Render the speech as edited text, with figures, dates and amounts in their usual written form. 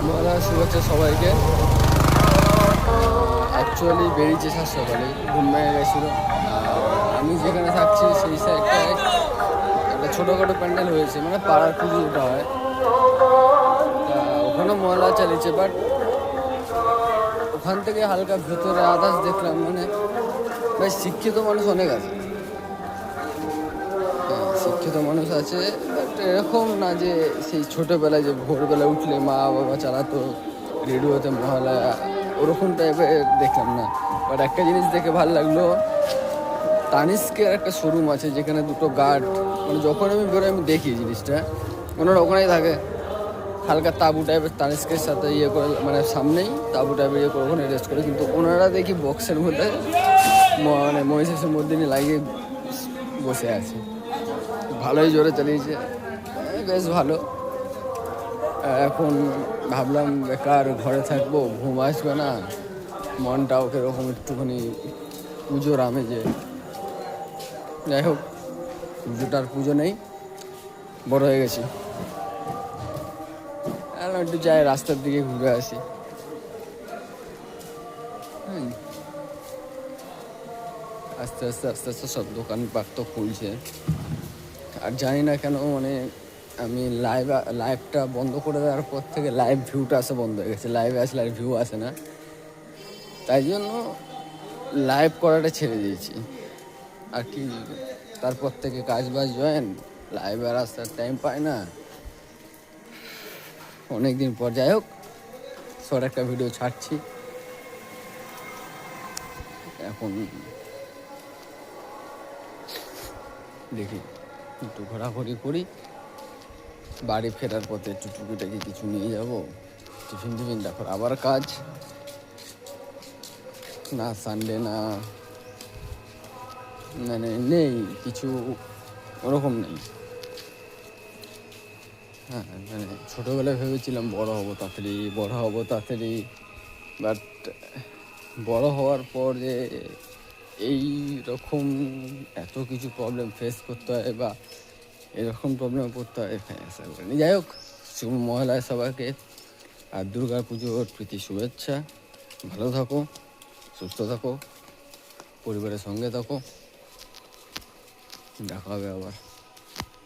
মহলা শুভেচ্ছা সবাইকে। অ্যাকচুয়ালি বেরিয়েছে সাত সকালে, ঘুম ভেঙে গেছিলো। আমি যেখানে থাকছি সেই সাইডটায় একটা ছোটোখাটো প্যান্ডেল হয়েছে, মানে পাড়ার পুজো ওটা হয়, তা ওখানে মহলা চালিয়েছে। বাট ওখান থেকে হালকা ভেতরে আদার্স দেখলাম, মানে ভাই শিক্ষিত মানুষ অনেক আছে, শিক্ষিত মানুষ আছে, বাট এরকম না যে সেই ছোটোবেলায় যে ভোরবেলা উঠলে মা বাবা চালাতো রেডিওতে মহলা, ওরকম টাইপের দেখলাম না। বাট একটা জিনিস দেখে ভালো লাগলো, তানিস্কের একটা শোরুম আছে যেখানে দুটো গার্ড, মানে যখন আমি বেরোই আমি দেখি জিনিসটা, ওনারা ওখানেই থাকে, হালকা তাঁবু টাইপের তানিস্কের সাথে ইয়ে করে, মানে সামনেই তাঁবু টাইপের ইয়ে করে ওখানে রেস্ট করে। কিন্তু ওনারা দেখি বক্সের মধ্যে, মানে মহিষের মধ্যে নিয়ে লাগিয়ে বসে আছে। ভালোই জোরে চালিয়েছে, বেশ ভালো। এখন ভাবলাম বেকার ঘরে থাকবো, ঘুম আসবে না, মনটাও কীরকম একটুখানি পুজোর আমেজে। যাই হোক, পুজোটার পুজো নেই, বড় হয়ে গেছি, একটু যাই রাস্তার দিকে ঘুরে আসি। আস্তে আস্তে আস্তে আস্তে সব দোকানপাট তো খুলছে। আর জানি না কেন, মানে আমি লাইভটা বন্ধ করে দেওয়ার পর থেকে লাইভ ভিউটা আসা বন্ধ হয়ে গেছে। লাইভে আসলে আর ভিউ আসে না, তাই জন্য লাইভ করাটা ছেড়ে দিয়েছি। আর কি, তারপর থেকে কাজ বাজ জয়েন, লাইভে আর আসার টাইম পায় না অনেক দিন পর। যাই হোক, শর্ট একটা ভিডিও ছাড়ছি। এখন দেখি একটু ঘোরাঘুরি করি, বাড়ি ফেরার পথে একটু টুকিটাকি কিছু নিয়ে যাব, টিফিন তারপর আবার কাজ। না সানডে না, মানে নেই কিছু, ওরকম নেই। হ্যাঁ, মানে ছোটোবেলায় ভেবেছিলাম বড় হব তাড়াতাড়ি, বাট বড় হওয়ার পর যে এই রকম এত কিছু প্রবলেম ফেস করতে হয় বা এরকম প্রবলেমে পড়তে হয়, এখানে আশা করিনি। যাই হোক, শুভ মহালয়া সবাইকে, আর দুর্গা পুজোর প্রীতি শুভেচ্ছা। ভালো থাকো, সুস্থ থাকো, পরিবারের সঙ্গে থাকো, দেখা হবে আবার।